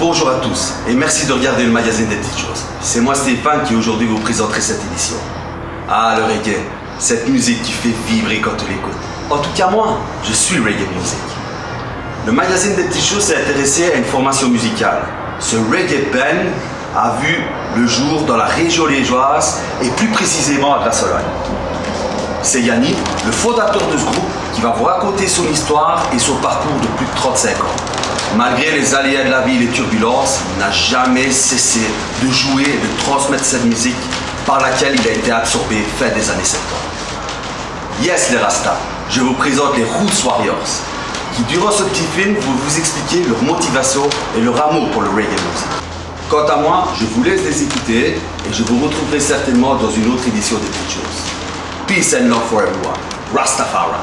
Bonjour à tous et merci de regarder le magazine des petites choses. C'est moi Stéphane qui aujourd'hui vous présenterai cette édition. Ah, le reggae, cette musique qui fait vibrer quand tu l'écoutes. En tout cas moi, je suis reggae music. Le magazine des petites choses s'est intéressé à une formation musicale. Ce reggae band a vu le jour dans la région liégeoise et plus précisément à Grasse-Sologne. C'est Yannick, le fondateur de ce groupe, qui va vous raconter son histoire et son parcours de plus de 35 ans. Malgré les aléas de la vie et les turbulences, il n'a jamais cessé de jouer et de transmettre cette musique par laquelle il a été absorbé fin des années 70. Yes les Rastas, je vous présente les Roots Warriors, qui durant ce petit film vont vous expliquer leur motivation et leur amour pour le reggae music. Quant à moi, je vous laisse les écouter et je vous retrouverai certainement dans une autre édition des petites choses. Peace and love for everyone. Rastafari.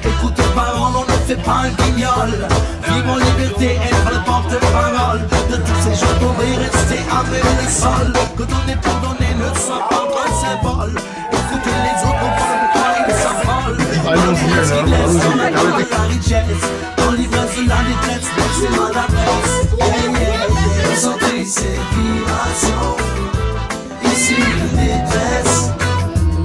Écoute les paroles, on ne fait pas un guignol. Vivre en liberté, être le porte-parole de tous ces gens pour y rester avec les sols. Quand on est pardonné, ne soit pas un symbole. Écoutez les autres pour ne pas ils s'affolent. La richesse, dans l'ivresse de la détresse, c'est mal la presse. La santé, c'est vibration. Ici, une détresse.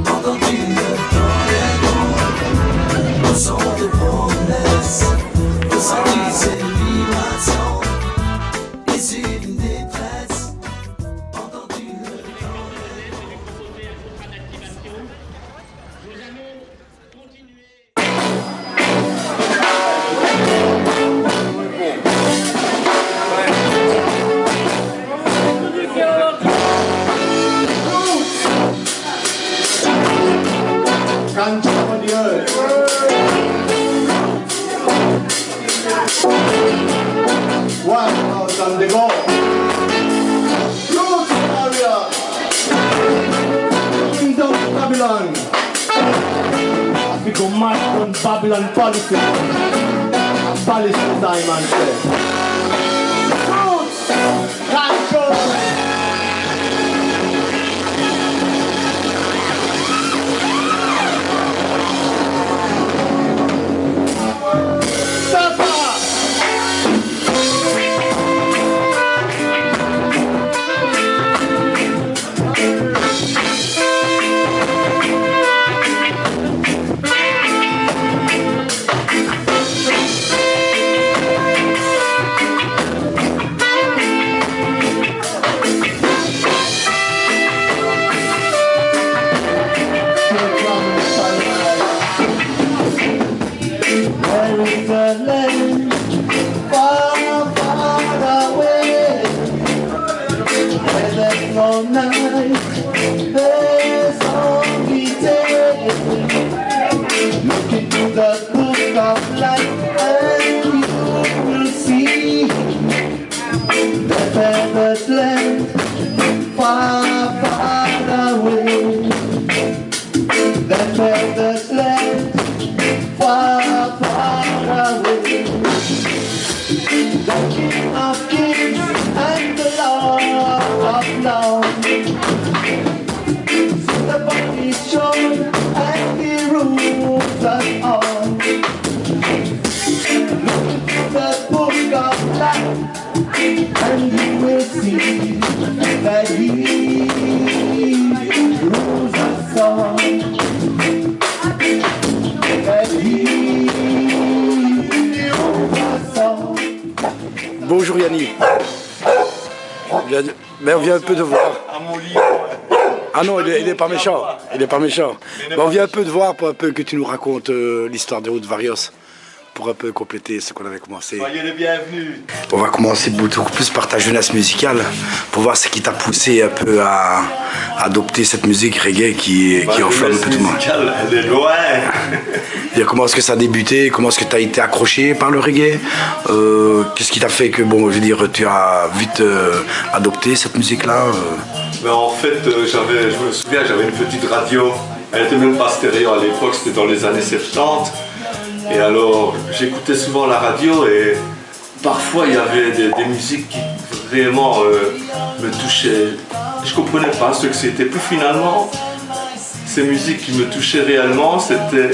Entends-tu le temps des mots? Au son de promesses, ressenti ces vibrations. Ici une détresse, entends-tu le temps des mots? One out on the go. Roots Warriors. Kingdom of Babylon. We go mad on Babylon policy. Policy time and say. Roots. Control. Bonjour Yannick. Mais on vient un peu de voir. Ah non, il est pas méchant. Il est pas méchant. Mais on vient un peu de voir pour un peu que tu nous racontes l'histoire des Roots Warriors. Pour un peu compléter ce qu'on avait commencé. Soyez les bienvenus. On va commencer beaucoup plus par ta jeunesse musicale pour voir ce qui t'a poussé un peu à adopter cette musique reggae qui enflamme un peu tout le monde. Elle est loin. Et comment est-ce que ça a débuté? Comment est-ce que tu as été accroché par le reggae? Qu'est-ce qui t'a fait que, bon, je veux dire, tu as vite adopté cette musique-là? Ben, en fait, je me souviens, j'avais une petite radio. Elle était même pas stéréo à l'époque, c'était dans les années 70. Et alors, j'écoutais souvent la radio et parfois il y avait des musiques qui vraiment me touchaient. Je comprenais pas ce que c'était. Puis finalement, ces musiques qui me touchaient réellement, c'était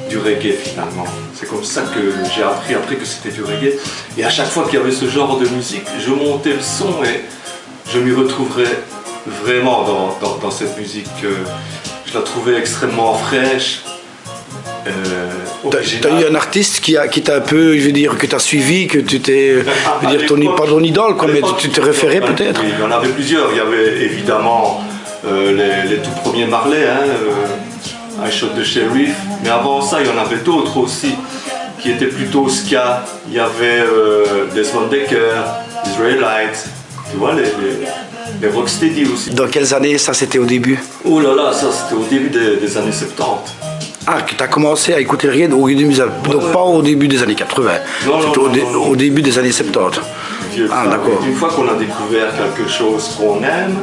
du reggae finalement. C'est comme ça que j'ai appris après que c'était du reggae. Et à chaque fois qu'il y avait ce genre de musique, je montais le son et je m'y retrouverais vraiment dans cette musique. Je la trouvais extrêmement fraîche. T'as eu un artiste qui t'a un peu, je veux dire, que t'as suivi, que tu t'es, je veux dire, pas ton idole, quoi, mais tu te référais peut-être. Oui, il y en avait plusieurs. Il y avait évidemment les tout premiers Marley, I Shot the Sheriff, mais avant ça, il y en avait d'autres aussi qui étaient plutôt ska. Il y avait Desmond Dekker, Israelites, tu vois, les Rocksteady aussi. Dans quelles années ça c'était au début? Oh là là, ça c'était au début des années 70. Ah, que tu as commencé à écouter le reggae donc pas au début des années 80, non. Au début des années 70. Ah, d'accord. Une fois qu'on a découvert quelque chose qu'on aime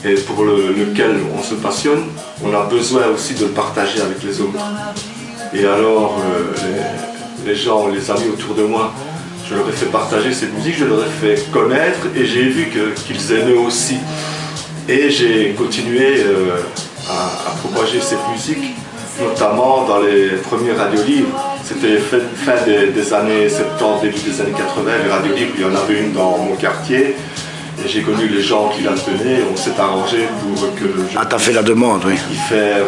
et pour lequel on se passionne, on a besoin aussi de le partager avec les autres. Et alors, les gens, les amis autour de moi, je leur ai fait partager cette musique, je leur ai fait connaître et j'ai vu qu'ils aimaient aussi. Et j'ai continué à propager cette musique, notamment dans les premiers radiolivres. C'était fin des années 70, début des années 80, les radiolivres, il y en avait une dans mon quartier. Et j'ai connu les gens qui la tenaient, on s'est arrangé pour que je t'as fait la demande, oui. y faire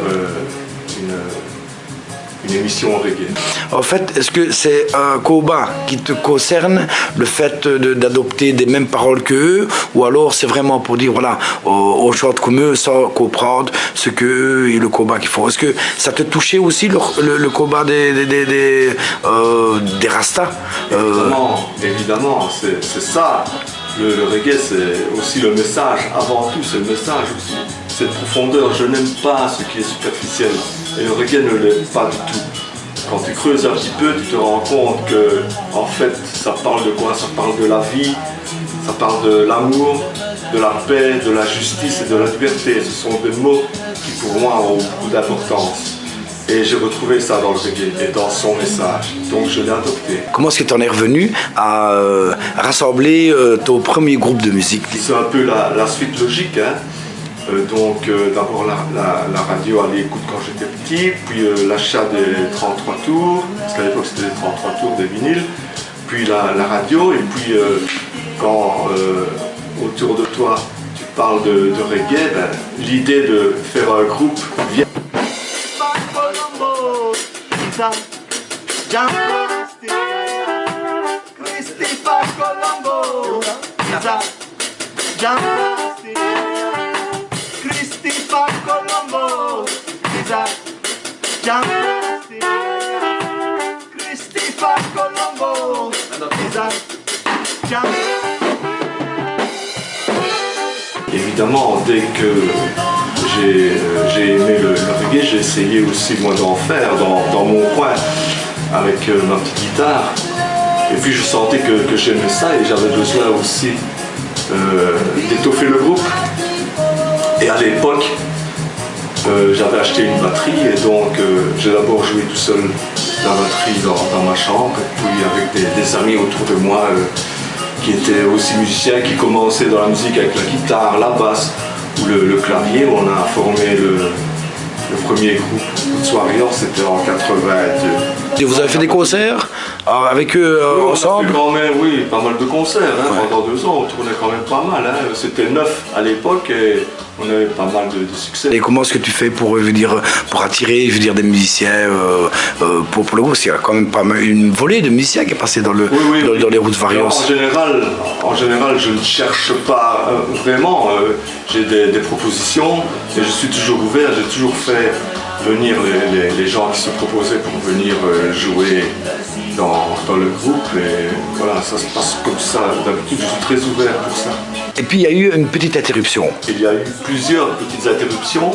une émission reggae. En fait, est-ce que c'est un combat qui te concerne, le fait d'adopter des mêmes paroles qu'eux, ou alors c'est vraiment pour dire, voilà, on chante comme eux sans comprendre ce qu'eux et le combat qu'ils font? Est-ce que ça te touchait aussi le combat des Rastas? Évidemment, c'est ça. Le reggae, c'est aussi le message. Avant tout, c'est le message aussi. Cette profondeur, je n'aime pas ce qui est superficiel. Et le reggae ne l'est pas du tout. Quand tu creuses un petit peu, tu te rends compte que, en fait, ça parle de quoi? Ça parle de la vie, ça parle de l'amour, de la paix, de la justice et de la liberté. Ce sont des mots qui, pour moi, ont beaucoup d'importance. Et j'ai retrouvé ça dans le reggae et dans son message. Donc je l'ai adopté. Comment est-ce que tu en es revenu à rassembler ton premier groupe de musique? C'est un peu la suite logique. D'abord la radio à l'écoute quand j'étais petit, puis l'achat des 33 tours, parce qu'à l'époque c'était les 33 tours des vinyles, puis la radio, et puis quand autour de toi tu parles de reggae, l'idée de faire un groupe vient. Évidemment, dès que j'ai aimé le reggae, j'ai essayé aussi moi d'en faire dans mon coin avec ma petite guitare. Et puis je sentais que j'aimais ça et j'avais besoin aussi d'étoffer le groupe. Et à l'époque, j'avais acheté une batterie et donc j'ai d'abord joué tout seul la batterie dans ma chambre, et puis avec des amis autour de moi qui étaient aussi musiciens, qui commençaient dans la musique avec la guitare, la basse ou le clavier. On a formé le premier groupe Roots Warriors, c'était en 82. Et vous avez fait des concerts avec eux ensemble? On a fait oui, pas mal de concerts. Pendant 2 ans, on tournait quand même pas mal. C'était neuf à l'époque et on avait pas mal de succès. Et comment est-ce que tu fais pour attirer des musiciens pour le groupe? Il y a quand même pas mal, une volée de musiciens qui est passée dans les Roots Warriors. En général, je ne cherche pas vraiment. J'ai des propositions et je suis toujours ouvert. J'ai toujours fait venir les gens qui se proposaient pour venir jouer dans le groupe. Et voilà, ça se passe comme ça. D'habitude, je suis très ouvert pour ça. Et puis il y a eu une petite interruption. Il y a eu plusieurs petites interruptions,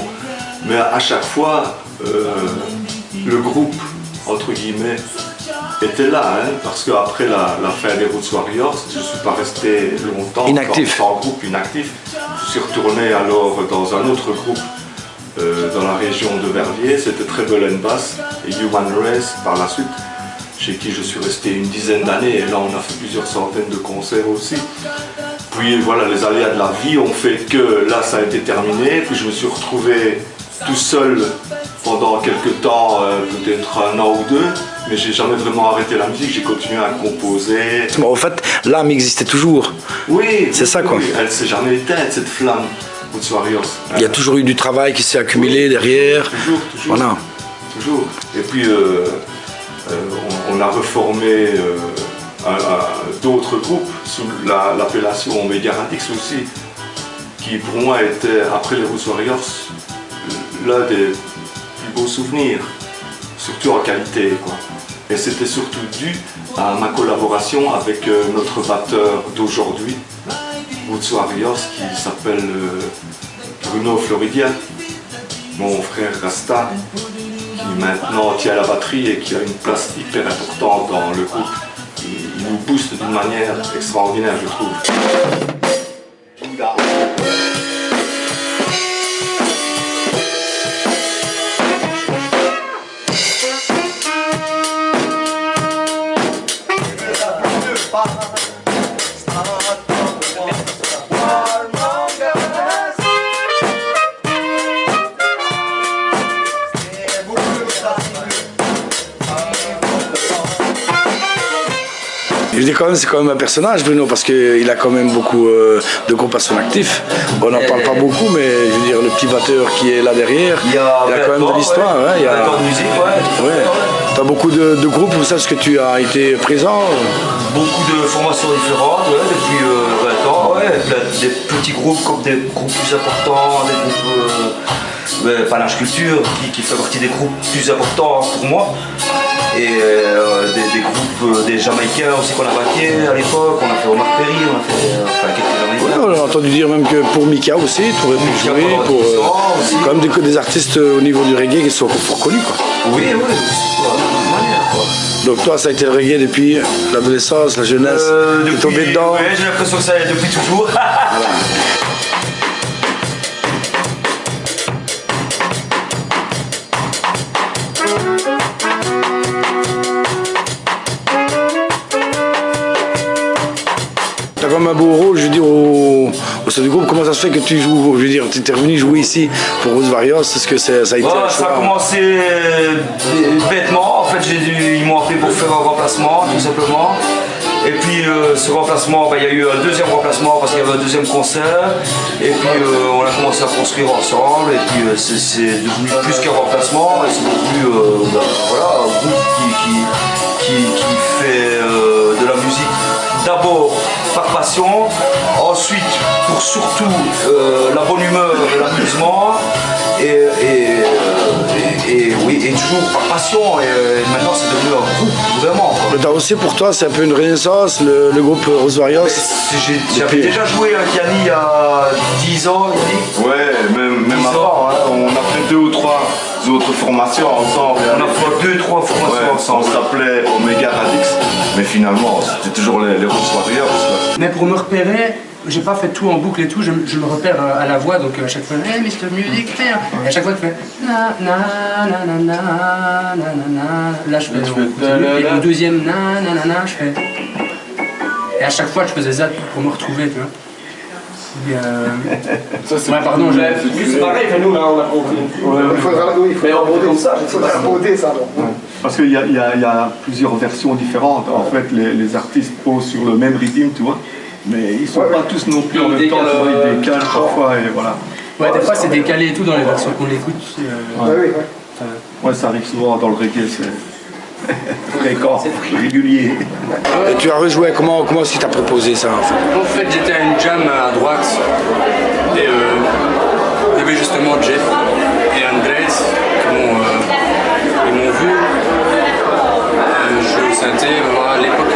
mais à chaque fois, le groupe, entre guillemets, était là, parce qu'après la fin des Roots Warriors, je ne suis pas resté longtemps inactif. sans groupe inactif. Je suis retourné alors dans un autre groupe dans la région de Verviers, c'était Treble and Bass et Human Race par la suite, chez qui je suis resté une dizaine d'années, et là on a fait plusieurs centaines de concerts aussi. Puis voilà, les aléas de la vie ont fait que là ça a été terminé, puis je me suis retrouvé tout seul pendant quelques temps, peut-être un an ou deux, mais j'ai jamais vraiment arrêté la musique, j'ai continué à composer. Bon, en fait, l'âme existait toujours. Oui, c'est ça quoi. Oui, elle ne s'est jamais éteinte, cette flamme, Roots Warriors. Il y a toujours eu du travail qui s'est accumulé derrière. Toujours. Voilà. Toujours. Et puis on a reformé d'autres groupes sous l'appellation Omega Radix aussi, qui pour moi était, après les Roots Warriors, l'un des plus beaux souvenirs, surtout en qualité, quoi. Et c'était surtout dû à ma collaboration avec notre batteur d'aujourd'hui, Roots Warriors, qui s'appelle Bruno Floridia, mon frère Rasta, qui maintenant tient la batterie et qui a une place hyper importante dans le groupe. Il nous booste d'une manière extraordinaire, je trouve. Je dis quand même, c'est quand même un personnage, Bruno, parce qu'il a quand même beaucoup de groupes à son actif. On n'en parle pas beaucoup, mais je veux dire, le petit batteur qui est là derrière, il a quand même de l'histoire. Ouais, il y a de musique, ouais. Tu as beaucoup de groupes, où ça, est-ce que tu as été présent? Beaucoup de formations différentes, ouais, depuis 20 ans, ouais. Des petits groupes comme des groupes plus importants, des groupes Panache Culture, qui fait partie des groupes plus importants pour moi. Et des groupes, des Jamaïcains aussi qu'on a baqués à l'époque, on a fait Omar Perry, on a fait quelques Jamaïcains. Ouais, on a entendu dire même que pour Mika aussi, tu aurais pu jouer pour quand même des artistes au niveau du reggae qui sont fort connus, quoi. Oui, de manière, quoi. Donc toi, ça a été le reggae depuis l'adolescence, la jeunesse, tu es tombé dedans? Oui, j'ai l'impression que ça est depuis toujours. Tu as quand même un beau rôle, je veux dire, au sein du groupe. Comment ça se fait que tu joues, je veux dire, tu es revenu jouer ici pour Roots Warriors? Est-ce que ça a été un choix? Ça a commencé bêtement. En fait, ils m'ont appelé pour faire un remplacement, tout simplement. Et puis ce remplacement, il y a eu un deuxième remplacement parce qu'il y avait un deuxième concert. Et puis on a commencé à construire ensemble. Et puis c'est devenu plus qu'un remplacement. Et c'est devenu voilà, un groupe qui fait de la musique d'abord par passion, ensuite pour surtout la bonne humeur et l'amusement. Et toujours par passion, et maintenant c'est devenu un groupe, vraiment. Mais aussi pour toi, c'est un peu une renaissance, le groupe Roots Warriors? J'avais déjà joué avec Yanni il y a 10 ans, Yanni. Ouais, même avant, hein, on a fait 2 ou 3 autres formations ensemble. On a fait 2 ou 3 formations ensemble. On s'appelait Omega Radix, mais finalement c'était toujours les Roots Warriors. Mais pour me repérer, j'ai pas fait tout en boucle et tout, je me repère à la voix, donc à chaque fois, hey Mr. Music, et à chaque fois je fais na na na na na na na na. Là je fais et le deuxième na na na na, je fais. Et à chaque fois je faisais ça pour me retrouver, tu vois. Ça c'est pardon, C'est pareil, mais nous là on a compris. Il faudra comme ça, il faudra coder ça. Parce qu'il y a plusieurs versions différentes. En fait, les artistes posent sur le même rythme, tu vois. Mais ils sont pas tous non plus en même temps, tu vois, ils décalent parfois et voilà. Ouais, des fois c'est décalé et tout dans les versions qu'on écoute. Ouais, ça arrive souvent dans le reggae, c'est fréquent, régulier. Et tu as rejoué, comment est-ce qu'il t'a proposé ça en fait? En fait j'étais à une jam à droite et il y avait justement Jeff et Andrés qui m'ont vu jouer au synthé à l'époque.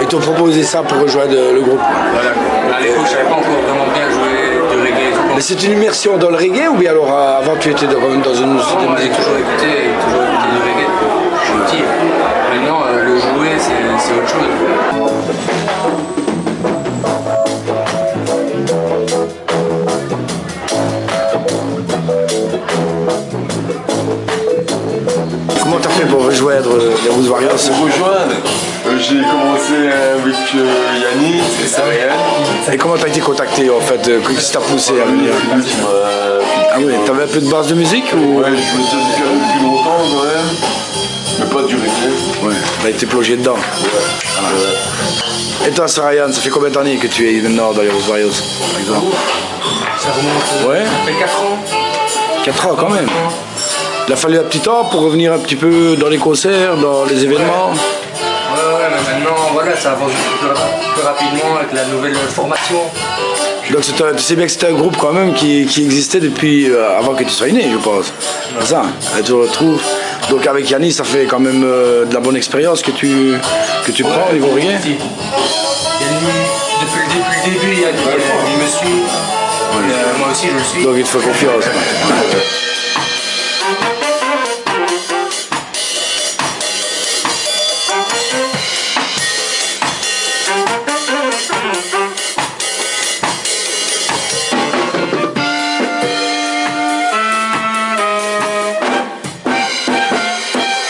Et t'ont proposé ça pour rejoindre le groupe? Voilà. À l'époque je savais pas encore vraiment bien jouer de reggae et tout. Mais c'est une immersion dans le reggae ou bien alors avant tu étais quand même dans une musique? Non, j'ai toujours écouté du reggae. Je suis petit. Maintenant le jouer c'est autre chose. fait pour rejoindre les Rouges Warriors? Pour rejoindre, j'ai commencé avec Yannick et Sarian. Et comment t'as été contacté en fait? Qu'est-ce qui t'a poussé à venir? Ah oui, t'avais un peu de base de musique ou? Ouais, je me disais depuis longtemps quand même, mais pas du reggae. Ouais, bah t'es plongé dedans. Voilà. Et toi, Sarian, ça fait combien d'années que tu es maintenant dans les Rouges Warriors, par exemple? Ça remonte. Ouais. Ça fait 4 ans. 4 ans quand même. Il a fallu un petit temps pour revenir un petit peu dans les concerts, dans les événements. Ouais, mais maintenant, voilà, ça avance plus rapidement avec la nouvelle formation. Donc tu sais bien que c'était un groupe quand même qui existait depuis avant que tu sois né, je pense. C'est ça, et tu le retrouves. Donc avec Yannick, ça fait quand même de la bonne expérience que tu prends au niveau reggae. Depuis le début, Yannick, il me suit. Moi aussi, je le suis. Donc il te fait confiance.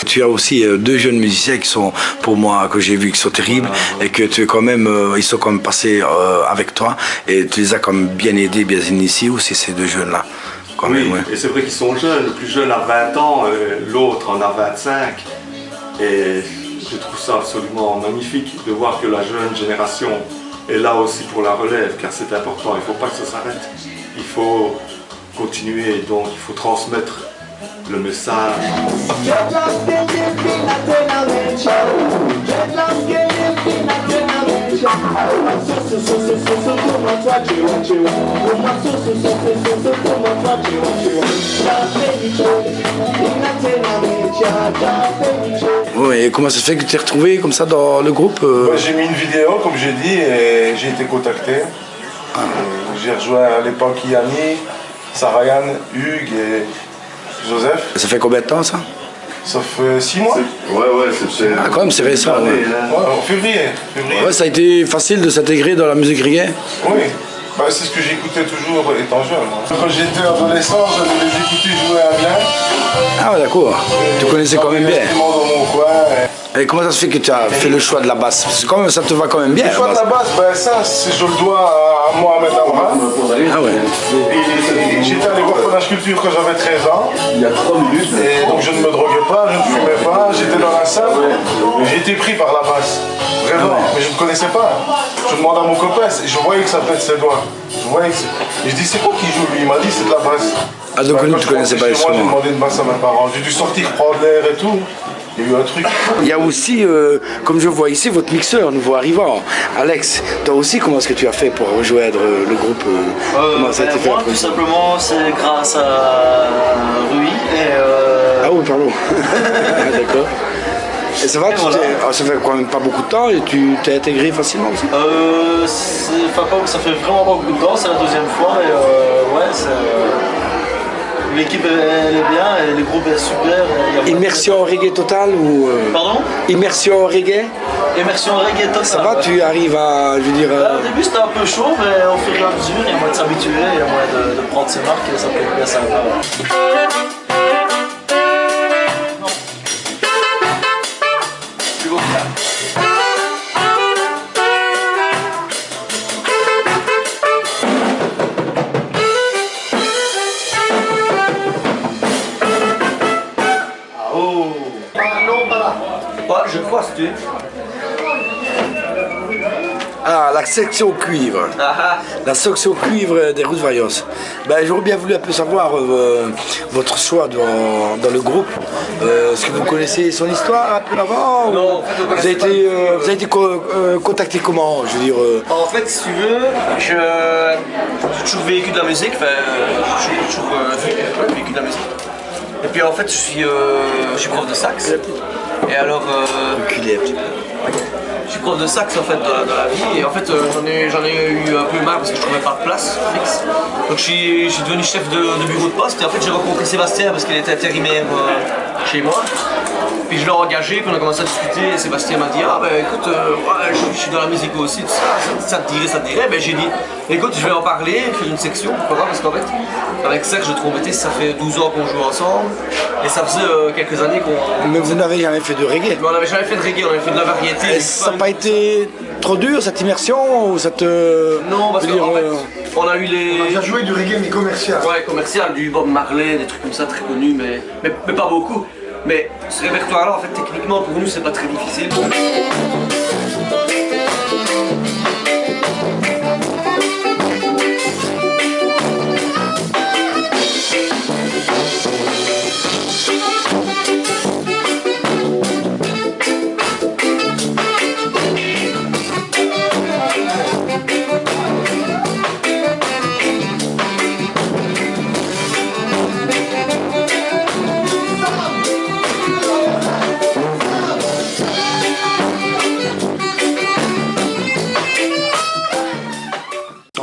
Tu as aussi deux jeunes musiciens qui sont, pour moi, que j'ai vus, qui sont terribles et que tu es quand même, ils sont quand même passés avec toi et tu les as comme bien aidés, bien initiés aussi, ces deux jeunes-là. Oui, ouais. Et c'est vrai qu'ils sont jeunes. Le plus jeune a 20 ans, l'autre en a 25. Et je trouve ça absolument magnifique de voir que la jeune génération est là aussi pour la relève, car c'est important. Il ne faut pas que ça s'arrête. Il faut continuer, donc il faut transmettre le message. Oui, et comment ça se fait que tu t'es retrouvé comme ça dans le groupe J'ai mis une vidéo, comme j'ai dit, et j'ai été contacté. J'ai rejoint à l'époque Yannick, Sarayan, Hugues et Joseph. Ça fait combien de temps ça? Ça fait 6 mois. Ouais, c'est... Ah quand même, c'est récent. Ouais. En février. Ouais, ça a été facile de s'intégrer dans la musique reggae? Oui, bah, c'est ce que j'écoutais toujours étant jeune. Quand j'étais adolescent, j'allais les écouter jouer à bien. Ah ouais, d'accord. Tu connaissais quand même bien. Dans mon coin. Et comment ça se fait que tu as fait le choix de la basse? Parce que quand même, ça te va quand même bien. Le choix de la basse, ben ça, je le dois à Mohamed Amran. Ah ouais. J'étais allé voir Panache Culture quand j'avais 13 ans. Il y a 3 minutes. Et donc je ne me droguais pas, je ne fumais pas, j'étais dans la salle. J'ai été pris par la basse. Vraiment. Mais je ne connaissais pas. Je demandais à mon copain, je voyais que ça pète ses doigts. Et je dis, c'est quoi qui joue lui? Il m'a dit, c'est de la basse. Ah donc tu ne connaissais pas les Moi j'ai demandé une basse à mes parents. J'ai dû sortir prendre l'air et tout. Il y a eu un truc. Il y a aussi, comme je vois ici, votre mixeur nouveau arrivant. Alex, toi aussi, comment est-ce que tu as fait pour rejoindre le groupe comment ça a été fait? Moi, tout simplement, c'est grâce à Rui et... Ah oui, pardon. D'accord. Et ça va, ça fait quand même pas beaucoup de temps et tu t'es intégré facilement aussi? Ça fait vraiment pas beaucoup de temps, c'est la deuxième fois et l'équipe elle est bien et le groupe est super. Immersion reggae totale ou Pardon? Immersion reggae? Immersion reggae totale. Ça va, tu arrives à, je veux dire... Au début c'était un peu chaud, mais au fur et à mesure, il y a moyen de s'habituer, il y a moyen de prendre ses marques et ça peut être bien sympa. Je crois que c'est... Ah, la section cuivre. La section cuivre des Rouges Warriors. Ben, j'aurais bien voulu un peu savoir votre choix dans le groupe. Est-ce que vous connaissez son histoire un peu avant? Non, vous avez été contacté comment? Je veux dire. En fait, si tu veux, j'ai toujours vécu de la musique. Enfin, j'ai toujours vécu de la musique. Et puis en fait, je suis prof de sax. Et alors... Reculez un petit peu. Je suis prof de sax en fait dans la vie et en fait j'en ai eu un peu marre parce que je trouvais pas de place fixe. Donc je suis devenu chef de bureau de poste et en fait j'ai rencontré Sébastien parce qu'il était intérimaire chez moi. Puis je l'ai engagé, puis on a commencé à discuter et Sébastien m'a dit ah ben écoute, ouais, je suis dans la musique aussi, tout ça te dirait. Ben j'ai dit écoute je vais en parler, faire une section, pourquoi pas, parce qu'en fait avec Serge de trompetiste ça fait 12 ans qu'on joue ensemble et ça faisait quelques années qu'on... Mais vous n'avez jamais fait de reggae? Mais on n'avait jamais fait de reggae, on avait fait de la variété. Et ça n'a pas été trop dur cette immersion ou ça te... Non, parce qu'en fait, on a eu les... On a déjà joué du reggae mais commercial. Ouais, commercial, du Bob Marley, des trucs comme ça très connus, mais pas beaucoup. Mais ce répertoire-là, en fait, techniquement, pour nous, c'est pas très difficile.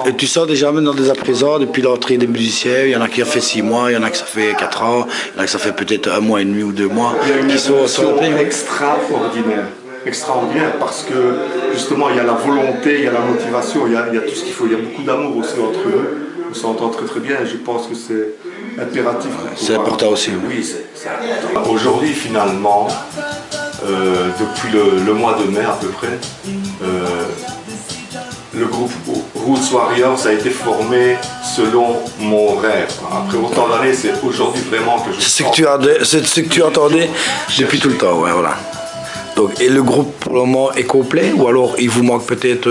Et tu sors déjà maintenant dès à présent, depuis l'entrée des musiciens, il y en a qui ont fait 6 mois, il y en a qui ça fait 4 ans, il y en a qui ça fait peut-être 1 mois et demi ou 2 mois, qui sont extraordinaire parce que justement il y a la volonté, il y a la motivation, il y a tout ce qu'il faut, il y a beaucoup d'amour aussi entre eux, on s'entend très bien et je pense que c'est impératif. C'est important aussi. Oui, c'est important. Aujourd'hui finalement, depuis le mois de mai à peu près, le groupe Roots Warriors a été formé selon mon rêve. Après autant d'années, c'est aujourd'hui vraiment que je... C'est ce que tu entendais depuis tout le temps, ouais, voilà. Donc, et le groupe pour le moment est complet ou alors il vous manque peut-être,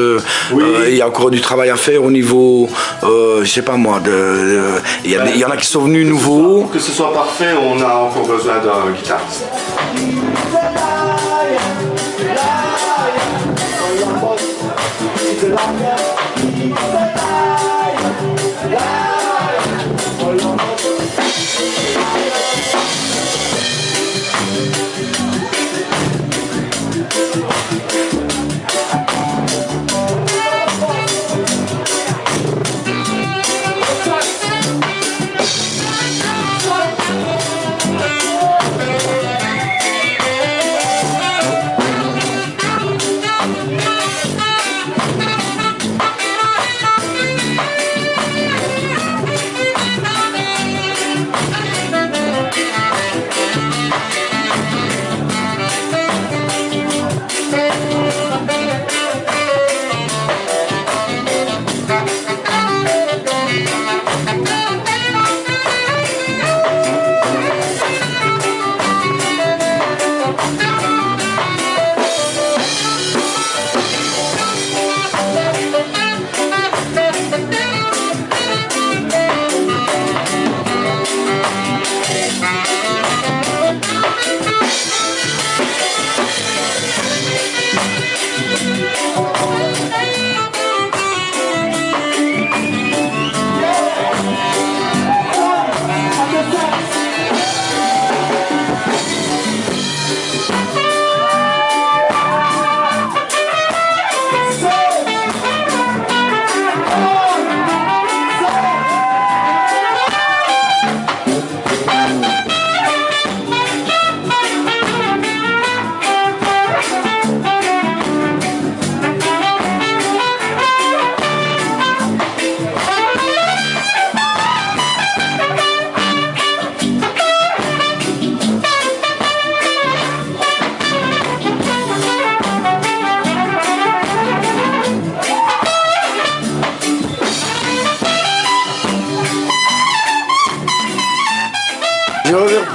il y a encore du travail à faire au niveau, je sais pas moi, il y en a qui sont venus nouveaux. Pour que ce soit parfait, on a encore besoin d'un guitariste.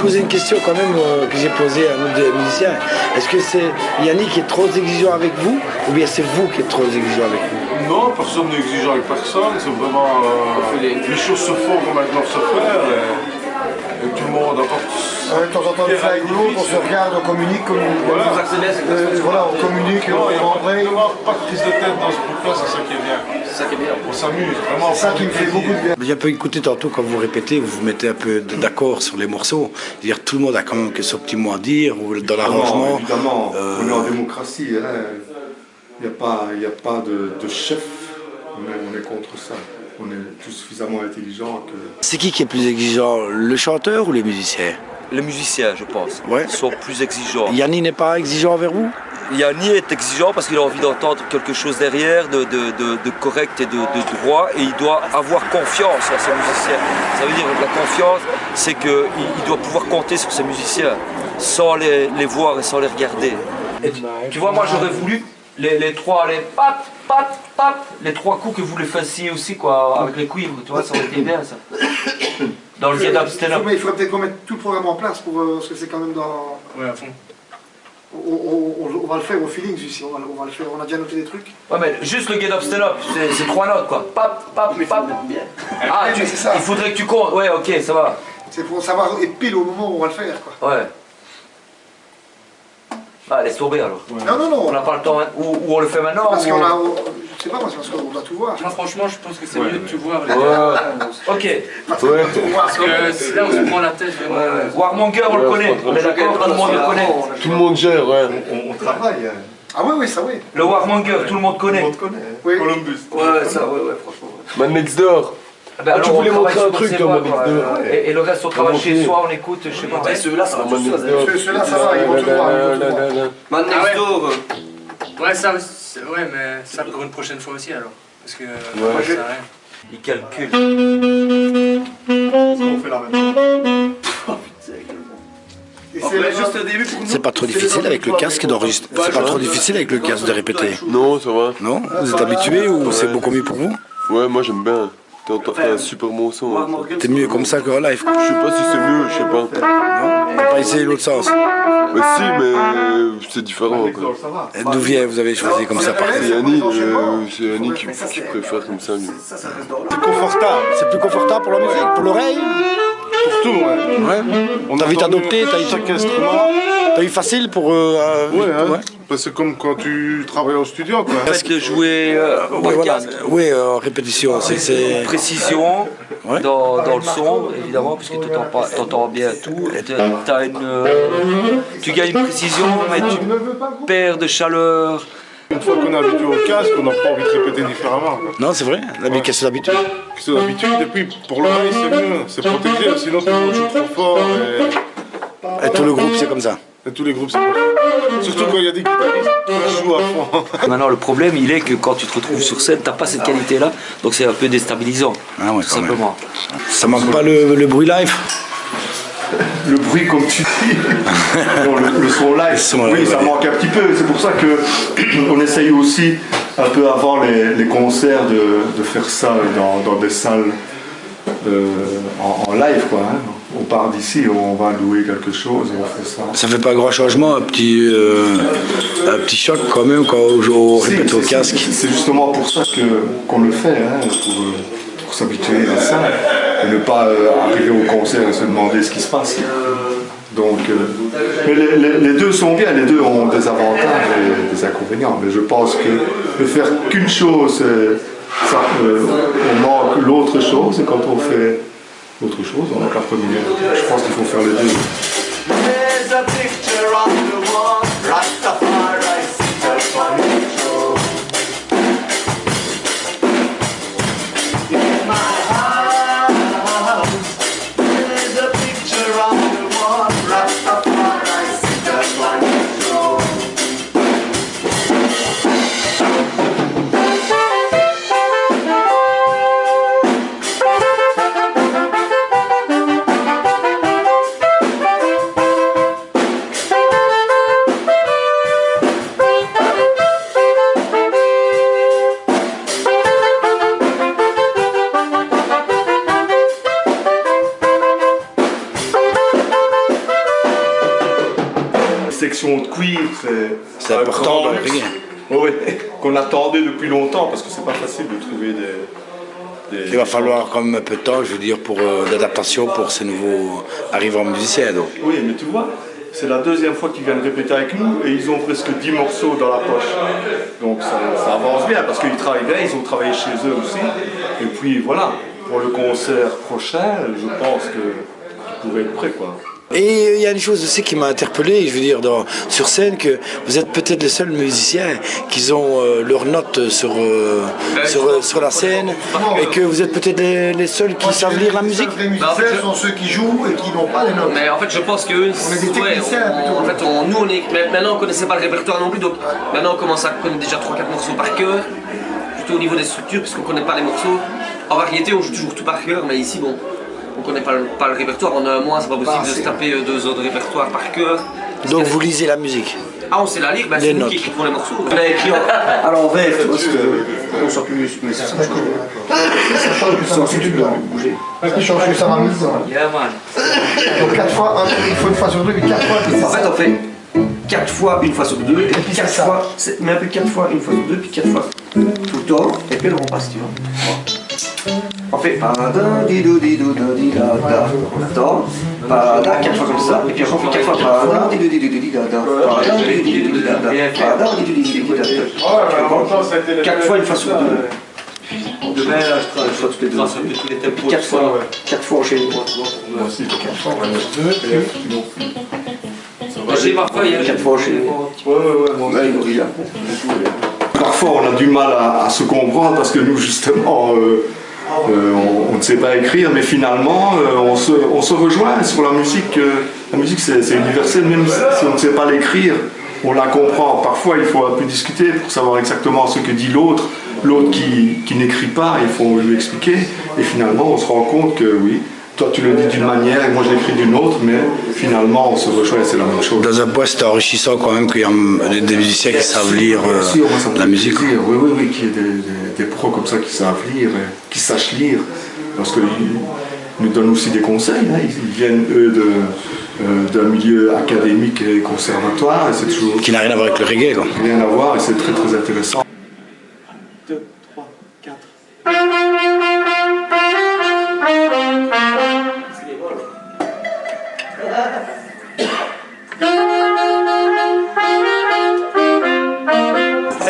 Poser une question quand même que j'ai posée à nos musiciens. Est-ce que c'est Yannick qui est trop exigeant avec vous ou bien c'est vous qui êtes trop exigeant avec vous? Non, personne n'est exigeant avec personne, c'est vraiment... les choses se font comme elles doivent se faire et tout le monde apporte... De temps en temps, on fait avec nous, on se regarde, on communique, voilà, on communique, non, il n'y a pas de prise de tête dans ce groupe-là, c'est ça qui est bien. C'est ça qui est bien. On s'amuse, vraiment. C'est ça qui me fait beaucoup de bien. J'ai un peu écouté tantôt quand vous répétez, vous vous mettez un peu d'accord sur les morceaux. C'est-à-dire tout le monde a quand même son petit mot à dire ou dans l'arrangement. Évidemment, on est en démocratie. Hein. il n'y a pas de chef, on est contre ça. On est tous suffisamment intelligents que... C'est qui est plus exigeant, le chanteur ou les musiciens? Les musiciens, je pense, Ouais. sont plus exigeants. Yanni n'est pas exigeant envers vous? Yanni est exigeant parce qu'il a envie d'entendre quelque chose derrière, de correct et de droit, et il doit avoir confiance en ses musiciens. Ça veut dire que la confiance, c'est qu'il doit pouvoir compter sur ses musiciens, sans les voir et sans les regarder. Et tu vois, moi j'aurais voulu les trois, les pat, pat, pat, les trois coups que vous les fassiez aussi, quoi, avec les cuivres, tu vois, ça aurait été bien ça. Dans le Get Up Stand Up. Mais il faudrait peut-être qu'on mette tout le programme en place pour, parce que c'est quand même dans... Ouais, à fond. On va le faire au feeling ici, on va le faire, on a déjà noté des trucs. Ouais, mais juste le Get Up Stand Up, c'est 3 notes quoi. Pap, pap, pap. Ah, mais c'est ça. Il faudrait que tu comptes. Ouais, ok, ça va. C'est pour savoir, et pile au moment où on va le faire, quoi. Ouais. Ah, laisse tomber alors. Ouais. Non. On n'a pas le temps, ou on le fait maintenant. Parce ou qu'on on... a... Je sais pas, parce qu'on doit tout voir. Moi franchement je pense que c'est mieux de tout voir. Ok. Parce que là on se prend la tête. Warmonger on le connaît, on est d'accord, tout le monde le connaît. Tout le monde gère, ouais. on travaille. Ah oui, ça oui. Le Warmonger, tout le monde connaît. Tout le monde connaît. Oui. Columbus. Ouais, ça, ouais, franchement. Man Next Door. Ben, tu voulais montrer un truc dans Man Next Door. Et le reste on travaille chez soi, on écoute, je sais pas. Ceux-là, ça va tout ça. Ceux-là, ça va, ils vont tout voir. Man Next Door. Ouais, ça, ouais, mais ça pour une prochaine fois aussi alors. Parce que ça sert à rien. Il calcule. Qu'est-ce qu'on fait là maintenant? Juste au début pour nous. C'est pas trop difficile avec le casque d'enregistrer. C'est pas trop difficile avec le casque de répéter. Non, ça va. Non? Vous êtes habitué ou c'est beaucoup mieux pour vous? Ouais, moi j'aime bien. T'as un super bon son. Hein. C'est mieux comme ça qu'en live. Je sais pas si c'est mieux, je sais pas. Non? T'as pas essayé l'autre sens? Mais si, mais c'est différent. Quoi. Et d'où vient vous avez choisi comme ça? C'est Yanni qui préfère comme ça. C'est confortable. C'est plus confortable pour la musique, pour l'oreille? Pour tout, ouais. T'as vite adopté, t'as eu chaque instrument. T'as eu facile pour... Ouais. C'est comme quand tu travailles au studio, quoi. Parce que jouer au casque. Oui, en répétition, c'est... Précision Ouais. dans le son, évidemment, parce que tu entends bien tout. Tu gagnes une précision, mais tu perds de chaleur. Une fois qu'on est habitué au casque, on n'a pas envie de répéter différemment. Quoi. Non, c'est vrai, qu'est-ce que d'habitude? C'est d'habitude, et puis pour l'oreille, c'est mieux, c'est protégé, sinon tout le monde joue trop fort. Et tout le groupe, c'est comme ça? Et tous les groupes, c'est comme ça. Surtout quand il y a des guitaristes qui jouent à fond. Maintenant, le problème, il est que quand tu te retrouves sur scène, t'as pas cette qualité-là, donc c'est un peu déstabilisant, Ah ouais, tout simplement. Ça manque pas le bruit live? Le bruit, comme tu dis, bon, le son live, oui, ça manque un petit peu. C'est pour ça qu'on essaye aussi, un peu avant les concerts, de faire ça dans des salles en live, quoi. Hein. On part d'ici, on va louer quelque chose et on fait ça. Ça fait pas grand changement, un petit choc quand même quand on répète au casque. C'est justement pour ça qu'on le fait, hein, pour s'habituer à ça et ne pas arriver au concert et se demander ce qui se passe. Donc, mais les deux sont bien, les deux ont des avantages et des inconvénients. Mais je pense que de faire qu'une chose, on manque l'autre chose, et quand on fait autre chose, on manque la première. Je pense qu'il faut faire les deux. There's a picture on the wall, Rastafari seated on the throne. In my house, there's a picture on the wall, Rastafari seated on the throne. Section de cuivre, C'est important, Oui, qu'on attendait depuis longtemps parce que c'est pas facile de trouver des... Il va falloir quand même un peu de temps, je veux dire, pour d'adaptation pour ces nouveaux arrivants musiciens. Donc. Oui, mais tu vois, c'est la deuxième fois qu'ils viennent répéter avec nous et ils ont presque 10 morceaux dans la poche. Donc ça avance bien parce qu'ils travaillent bien, ils ont travaillé chez eux aussi. Et puis voilà, pour le concert prochain, je pense qu'ils pourraient être prêts, quoi. Et il y a une chose aussi qui m'a interpellé, je veux dire, sur scène, que vous êtes peut-être les seuls musiciens qui ont leurs notes sur la scène, et que vous êtes peut-être les seuls qui savent lire la musique. Les musiciens sont ceux qui jouent et qui n'ont pas les notes. Mais en fait, je pense que on est des techniciens plutôt. En fait, nous, on est. Mais maintenant, on connaissait pas le répertoire non plus, donc maintenant, on commence à connaître déjà 3-4 morceaux par cœur, plutôt au niveau des structures, parce qu'on connaît pas les morceaux. En variété, on joue toujours tout par cœur, mais ici, bon. On connaît pas le répertoire, en un mois c'est pas possible de se taper 2 heures de répertoire par cœur. Donc vous lisez la musique? Ah, on sait la lire, c'est nous qui écrivons les morceaux. On a écrit à l'envers parce qu'on soit plus. Mais ça change. Ça change que ça va bouger. Ça change que ça va mise. Donc 4 fois, il faut une fois sur 2, mais 4 fois. En fait, on fait 4 fois une fois sur 2, et puis 4 fois, mais un peu 4 fois une fois sur 2, puis 4 fois tout le temps, et puis on repasse, tu vois. On fait pada didou didou di da da. On attend. Pada 4 fois comme ça. Et puis après on fait 4 fois pada didou didou di da da. Pada didou didou di da da. Pada didou didou di da da. 4 fois une fois sur 2. On devait une fois toutes les 2. Et puis 4 fois enchaîné. Moi aussi, 4 fois. 2, J'ai parfois il y a 4 fois enchaîné. Ouais. Parfois on a du mal à se comprendre parce que nous justement on ne sait pas écrire, mais finalement on se rejoint sur la musique. La musique c'est universel, même si on ne sait pas l'écrire, on la comprend. Parfois il faut un peu discuter pour savoir exactement ce que dit l'autre qui n'écrit pas, il faut lui expliquer, et finalement on se rend compte que oui, toi tu le dis d'une manière et moi je l'écris d'une autre, mais finalement on se rejoint et c'est la même chose. Dans un point c'est enrichissant quand même qu'il y a des musiciens qui savent lire la musique. Oui, qu'il y ait des pros comme ça qui savent lire, qui sachent lire, parce qu'ils nous donnent aussi des conseils, hein. Ils viennent eux d'un milieu académique et conservatoire, et c'est toujours... Qui n'a rien à voir avec le reggae quoi. Rien à voir, et c'est très très intéressant. 2, 3, 4...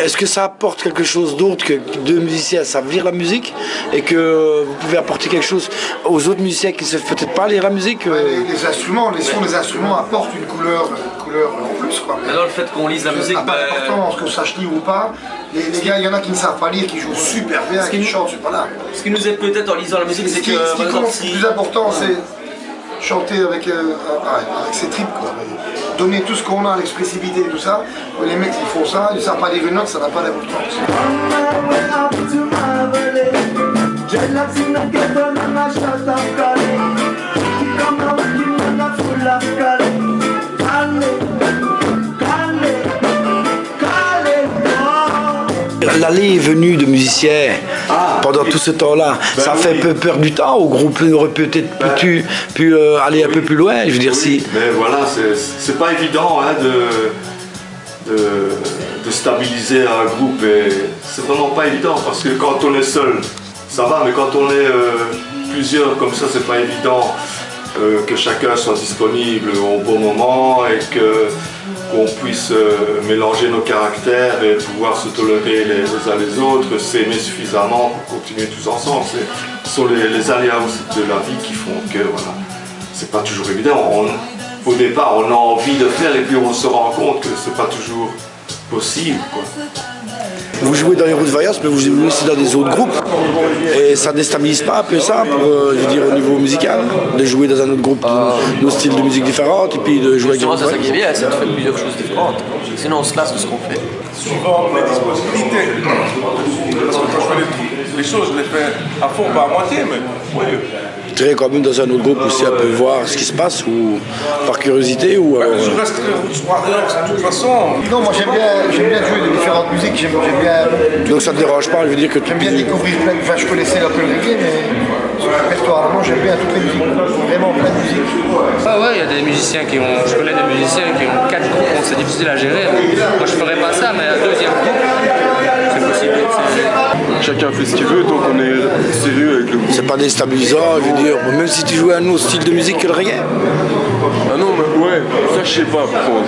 Est-ce que ça apporte quelque chose d'autre que 2 musiciens savent lire la musique et que vous pouvez apporter quelque chose aux autres musiciens qui ne savent peut-être pas lire la musique? Les instruments, les sons des instruments apportent une couleur en plus quoi. Alors le fait qu'on lise la musique, c'est pas important ce qu'on sache lire ou pas. Les gars, il y en a qui ne savent pas lire, qui jouent super bien, qui chantent super là. Ce qui nous aide peut-être en lisant la musique, c'est que ce qui compte, le plus important, c'est chanter avec ses tripes quoi. Donner tout ce qu'on a, l'expressivité et tout ça. Les mecs qui font ça, ils ne savent pas lire une note, ça n'a pas d'importance. L'allée et venue de musiciens pendant tout ce temps-là, ça fait un peu peur du temps au groupe. On aurait peut-être pu aller un peu plus loin, je veux dire si. Mais voilà, c'est pas évident hein, de stabiliser un groupe. C'est vraiment pas évident parce que quand on est seul, ça va, mais quand on est plusieurs comme ça, c'est pas évident que chacun soit disponible au bon moment et qu'on puisse mélanger nos caractères et pouvoir se tolérer les uns les autres, s'aimer suffisamment pour continuer tous ensemble. Ce sont les aléas de la vie qui font que voilà, c'est pas toujours évident. Au départ, on a envie de faire et puis on se rend compte que c'est pas toujours possible, quoi. Vous jouez dans les Routes Vaillantes, mais vous jouez aussi dans des autres groupes. Et ça déstabilise pas un peu ça, pour, je veux dire, au niveau musical, de jouer dans un autre groupe, nos styles de musique différents, et puis de jouer avec des groupes. C'est ça qui est bien, c'est de faire plusieurs choses différentes. Sinon, on se lasse de ce qu'on fait. Suivant les disponibilités. Parce que quand je fais les choses, je les fais à fond, pas à moitié, mais oui. Tu irais quand même dans un autre groupe aussi un peu voir ce qui se passe, ou par curiosité ou... Je reste de toute façon. Non, moi j'aime bien jouer de différentes musiques, j'aime bien... Donc ça te dérange pas, je veux dire que... J'aime bien découvrir plein de... Enfin, je connaissais un peu le reggae, mais sur le répertoire allemand, j'aime bien toutes les musiques, vraiment plein de musiques. Ah ouais, il y a des musiciens qui ont... Je connais des musiciens qui ont 4 groupes, c'est difficile à gérer. Moi je ferais pas ça, mais un deuxième groupe, c'est possible. chacun fait ce qu'il veut, donc on est sérieux avec le groupe. C'est pas déstabilisant, je veux dire, même si tu jouais un autre style de musique que le reggae. Ah non, mais ouais, ça je sais pas par contre.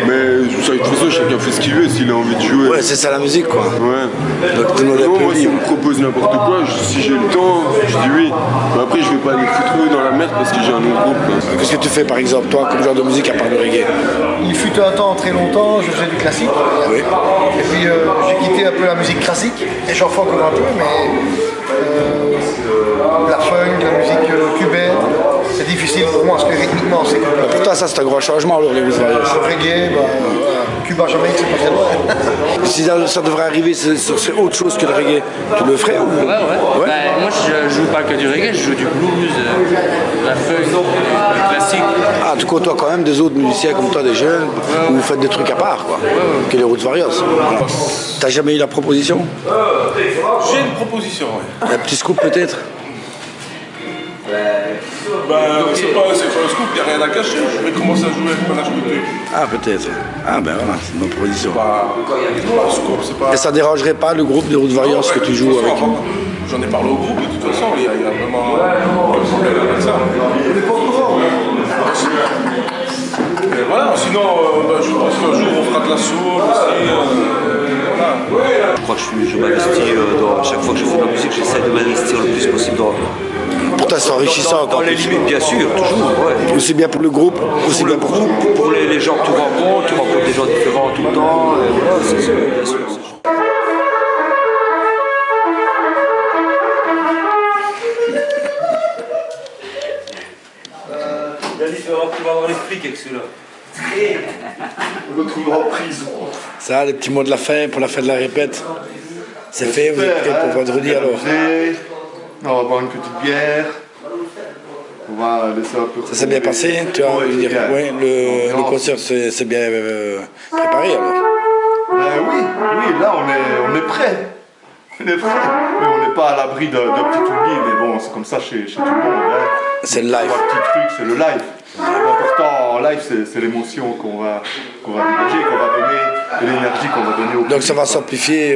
Mais ça, de toute façon, chacun fait ce qu'il veut s'il a envie de jouer. Ouais, c'est ça la musique quoi. Ouais. Donc tout le monde est non, un peu moi si libre. on me propose n'importe quoi, si j'ai le temps, je dis oui. Mais après, je vais pas aller foutre dans la merde parce que j'ai un autre groupe. Là. Qu'est-ce que tu fais par exemple, toi, comme genre de musique à part le reggae? Il fut un temps, très longtemps, je faisais du classique. Oui. Et puis j'ai quitté un peu la musique classique, et j'en fais encore un peu, mais la funk, la musique cubaine, c'est difficile pour moi, parce que rythmiquement c'est compliqué. Pour toi, ça c'est un grand changement alors les Roots Warriors. Le reggae, Cuba, Jamaïque, c'est pas très loin. Si ça devrait arriver sur autre chose que le reggae, tu le ferais ou... Ouais. Bah, moi je joue pas que du reggae, je joue du blues, la funk, le classique. Ah, tu côtoies quand même des autres musiciens comme toi, des jeunes, où vous faites des trucs à part quoi, que les Roots Warriors. T'as jamais eu la proposition? J'ai une proposition, ouais. Un petit scoop peut-être? C'est pas un scoop, il n'y a rien à cacher. Je vais commencer à jouer avec Panache Couture. Ah peut-être. Ah ben voilà, c'est une bonne proposition. C'est pas un scoop, c'est pas... Et ça dérangerait pas le groupe de Roots Warriors que tu joues avec? J'en ai parlé au groupe, de toute façon, il y a vraiment aucun problème avec ça. Et voilà, sinon, je pense qu'un jour on fera de la soul aussi. Voilà. Je crois que je m'investis dans chaque fois que je fais de la musique, j'essaie de m'investir le plus possible dans. Pour toi, c'est enrichissant encore. Dans les limites, bien sûr, toujours. Ouais. Aussi bien pour le groupe, aussi pour bien le groupe, pour les gens que tu rencontres des gens différents tout le temps. Et voilà, c'est bien sûr. Tu vas avoir les frics avec celui-là. On le trouvera en prison. Ça, les petits mots de la fin pour la fin de la répète. C'est fait, vous êtes prêts pour vendredi alors? On va boire une petite bière. On va laisser un peu. Ça s'est bien passé, tu vois, je veux dire, ouais, le concert s'est bien préparé alors. Oui, là on est prêt. On est prêt. Mais on n'est pas à l'abri d'un petit oubli, mais bon, c'est comme ça chez tout le monde. Hein. C'est le live. Un petit truc, c'est le live. L'important en live, c'est l'émotion qu'on va dégager, qu'on va donner, et l'énergie qu'on va donner au public. Donc ça va s'amplifier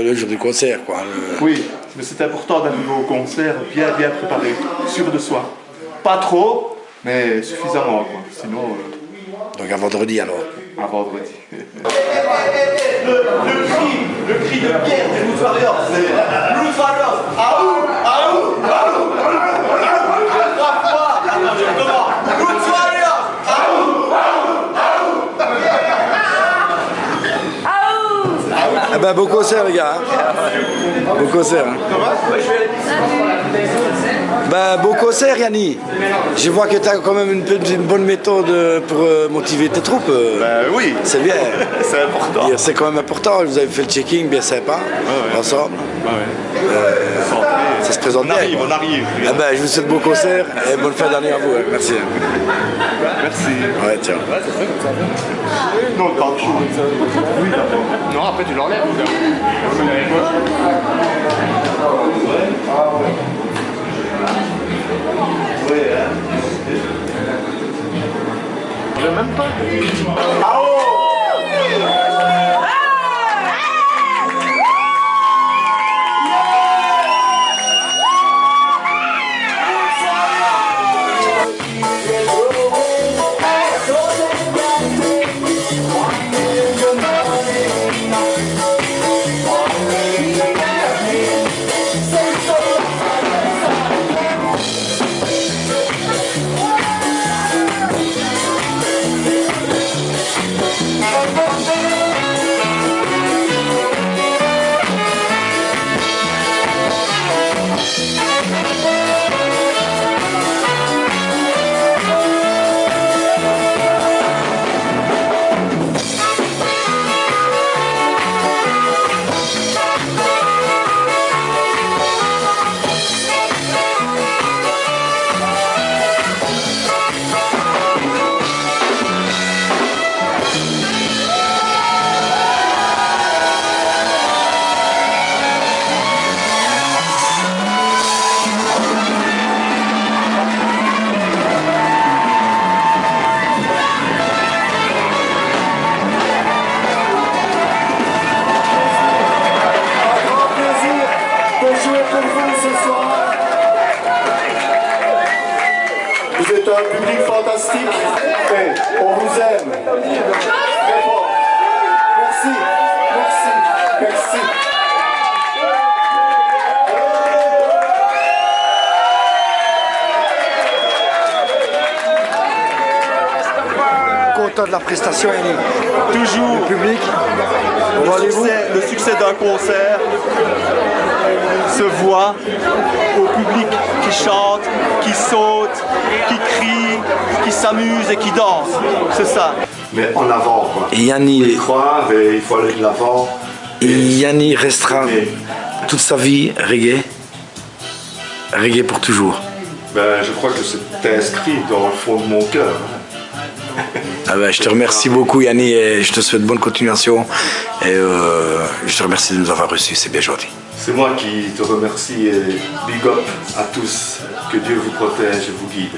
le jour du concert, quoi. Oui, mais c'est important d'arriver au concert bien préparé, sûr de soi. Pas trop, mais suffisamment, quoi. Sinon. Donc à vendredi alors. À vendredi. Le cri de guerre des Roots Warriors, c'est Roots Warriors, aou, aou, aou, Roots Warriors, Eh ben beau concert les gars. Beau concert. Ben beau concert Yanni. Je vois que tu as quand même une bonne méthode pour motiver tes troupes. Ben oui. C'est bien. C'est important. C'est quand même important. Vous avez fait le checking bien sympa. Ensemble. Ça se présente bien. On arrive. Eh ben, je vous souhaite bon concert et bonne fin d'année à vous. Merci. Merci. Ouais, tiens. Non, pas de chaud. Non, après tu l'enlèves. même pas. public fantastique. Hey, on vous aime. Très fort. Merci, merci, merci. Content de la prestation, Yannick. Toujours. Le public. Le succès d'un concert se voit au public qui chante, qui saute, qui crie, qui s'amuse et qui danse. C'est ça. Mais en avant, quoi. Et Yanni, il faut y croire et il faut aller de l'avant. Et Yanni restera toute sa vie reggae. Reggae pour toujours. Ben, je crois que c'est inscrit dans le fond de mon cœur. Ah ben, je te remercie beaucoup Yanni et je te souhaite bonne continuation et je te remercie de nous avoir reçus, c'est bien gentil. C'est moi qui te remercie et big up à tous, que Dieu vous protège et vous guide.